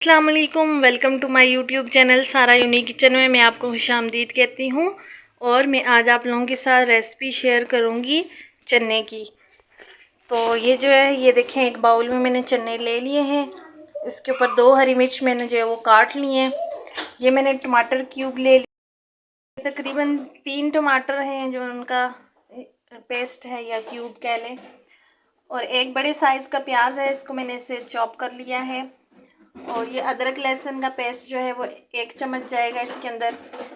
अस्सलाम वालेकुम, welcome to my YouTube channel Sara unique kitchen में मैं आपको खुशामदीद कहती हूँ। और मैं आज आप लोगों के साथ रेसिपी शेयर करूँगी चने की। तो ये जो है, ये देखें, एक बाउल में मैंने चने ले लिए हैं। इसके ऊपर 2 हरी मिर्च मैंने जो है वो काट लिए हैं। ये मैंने टमाटर क्यूब ले लिए, तकरीबन 3 टमाटर हैं जो उनका पेस्ट है या क्यूब कह लें। और एक बड़े साइज़ का प्याज है, इसको मैंने इसे चॉप कर लिया है। और ये अदरक लहसुन का पेस्ट जो है वो 1 चम्मच जाएगा इसके अंदर।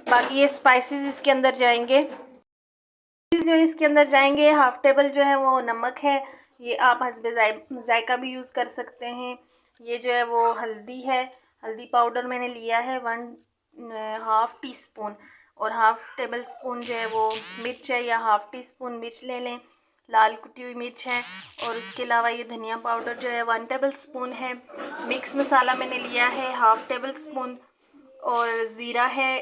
बाकी ये स्पाइसेस इसके अंदर जाएंगे। जो इसके अंदर जाएंगे, हाफ टेबल जो है वो नमक है, ये आप हस्बे जायका भी यूज़ कर सकते हैं। ये जो है वो हल्दी है, हल्दी पाउडर मैंने लिया है 1/2 टीस्पून। और हाफ टेबल स्पून जो है वो मिर्च है, या हाफ टी स्पून मिर्च ले लें, लाल कुटी हुई मिर्च है। और उसके अलावा ये धनिया पाउडर जो है 1 टेबल स्पून है। मिक्स मसाला मैंने लिया है हाफ टेबल स्पून। और ज़ीरा है,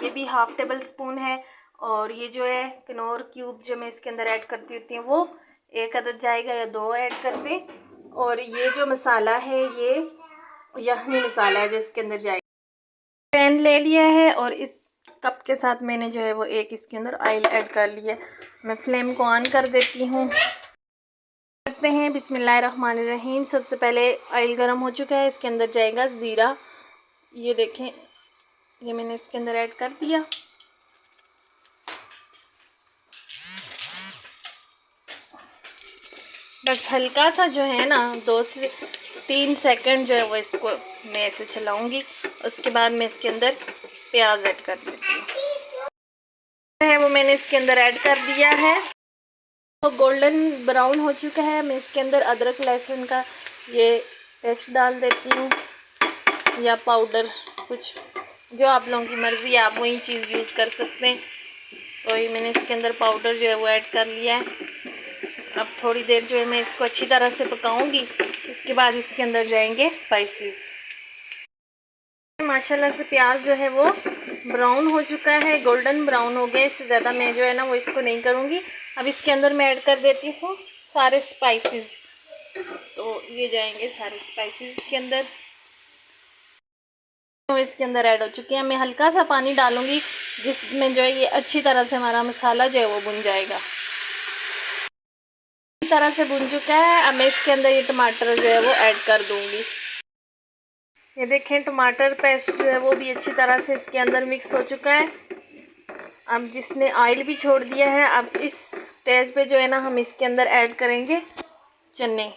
ये भी हाफ टेबल स्पून है। और ये जो है किनोर क्यूब जो मैं इसके अंदर ऐड करती होती हूँ वो 1 अदद जाएगा या 2 ऐड कर दें। और ये जो मसाला है ये यखनी मसाला है जो इसके अंदर जाएगा। पैन ले लिया है और इस कप के साथ मैंने जो है वो एक इसके अंदर ऑयल ऐड कर लिया है। मैं फ्लेम को ऑन कर देती हूँ। करते हैं बिस्मिल्लाहिर्रहमानिर्रहीम। सबसे पहले ऑयल गर्म हो चुका है, इसके अंदर जाएगा ज़ीरा। ये देखें, ये मैंने इसके अंदर ऐड कर दिया। बस हल्का सा जो है ना 2 से 3 सेकंड जो है वो इसको मैं ऐसे चलाऊंगी। उसके बाद मैं इसके अंदर प्याज ऐड कर देती हूँ। वो मैंने इसके अंदर ऐड कर दिया है। तो गोल्डन ब्राउन हो चुका है। मैं इसके अंदर अदरक लहसुन का ये पेस्ट डाल देती हूँ, या पाउडर, कुछ जो आप लोगों की मर्ज़ी है, आप वही चीज़ यूज़ कर सकते हैं। तो ये मैंने इसके अंदर पाउडर जो है वो ऐड कर लिया है। अब थोड़ी देर जो है मैं इसको अच्छी तरह से पकाऊंगी। इसके बाद इसके अंदर जाएंगे स्पाइसेस। माशाल्लाह से प्याज जो है वो ब्राउन हो चुका है, गोल्डन ब्राउन हो गया। इससे ज़्यादा मैं जो है ना वो इसको नहीं करूँगी। अब इसके अंदर मैं ऐड कर देती हूँ सारे स्पाइसेस। तो ये जाएंगे सारे स्पाइसेस इसके अंदर। तो इसके अंदर ऐड हो चुके हैं। मैं हल्का सा पानी डालूँगी जिसमें जो है ये अच्छी तरह से हमारा मसाला जो है वो भुन जाएगा। तरह से भुन चुका है। अब मैं इसके अंदर ये टमाटर जो है वो ऐड कर दूंगी। ये देखें, टमाटर पेस्ट जो है वो भी अच्छी तरह से इसके अंदर मिक्स हो चुका है। अब जिसने ऑयल भी छोड़ दिया है, अब इस स्टेज पे जो है ना हम इसके अंदर ऐड करेंगे चने।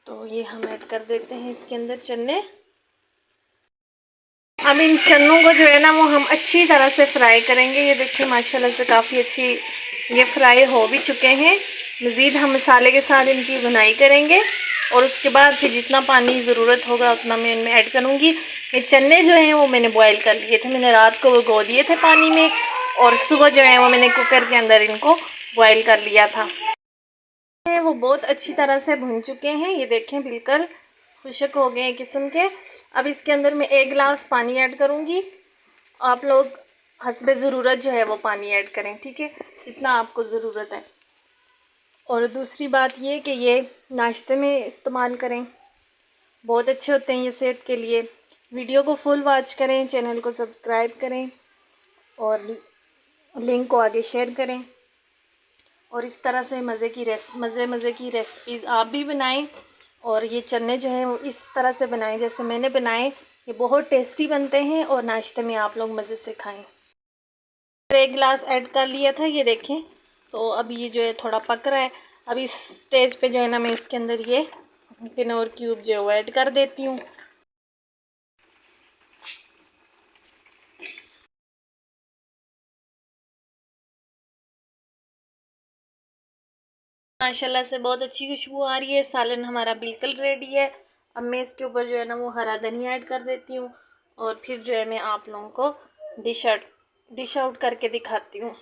तो ये हम ऐड कर देते हैं इसके अंदर चने। अब इन चनों को जो है ना वो हम अच्छी तरह से फ्राई करेंगे। ये देखिए माशाल्लाह से काफ़ी अच्छी ये फ्राई हो भी चुके हैं। मज़ीद हम मसाले के साथ इनकी बुनाई करेंगे और उसके बाद फिर जितना पानी ज़रूरत होगा उतना मैं इनमें ऐड करूँगी। ये चने जो हैं वो मैंने बॉईल कर लिए थे, मैंने रात को भिगो दिए थे पानी में, और सुबह जो है वो मैंने कुकर के अंदर इनको बॉईल कर लिया था। वो बहुत अच्छी तरह से भुन चुके हैं। ये देखें बिल्कुल खुशक हो गए किस्म के। अब इसके अंदर मैं 1 गिलास पानी ऐड करूँगी। आप लोग हस्बे ज़रूरत जो है वो पानी ऐड करें, ठीक है, जितना आपको ज़रूरत है। और दूसरी बात ये कि ये नाश्ते में इस्तेमाल करें, बहुत अच्छे होते हैं ये सेहत के लिए। वीडियो को फुल वॉच करें, चैनल को सब्सक्राइब करें और लिंक को आगे शेयर करें। और इस तरह से मज़े की रेसिपीज़ आप भी बनाएं। और ये चने जो हैं वो इस तरह से बनाएं जैसे मैंने बनाए। ये बहुत टेस्टी बनते हैं और नाश्ते में आप लोग मज़े से खाएं। 1 गिलास ऐड कर लिया था, ये देखें। तो अब ये जो है थोड़ा पक रहा है। अब इस स्टेज पे जो है ना मैं इसके अंदर ये किनोर क्यूब जो है वो ऐड कर देती हूँ। माशाल्लाह से बहुत अच्छी खुशबू आ रही है। सालन हमारा बिल्कुल रेडी है। अब मैं इसके ऊपर जो है ना वो हरा धनिया ऐड कर देती हूँ और फिर जो है मैं आप लोगों को डिश आउट करके दिखाती हूँ।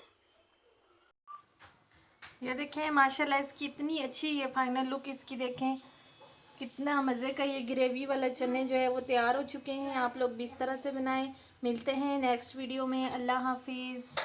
ये देखें माशाल्लाह इसकी इतनी अच्छी ये फाइनल लुक इसकी देखें, कितना मज़े का ये ग्रेवी वाला चने जो है वो तैयार हो चुके हैं। आप लोग भी इस तरह से बनाएं। मिलते हैं नेक्स्ट वीडियो में। अल्लाह हाफिज़।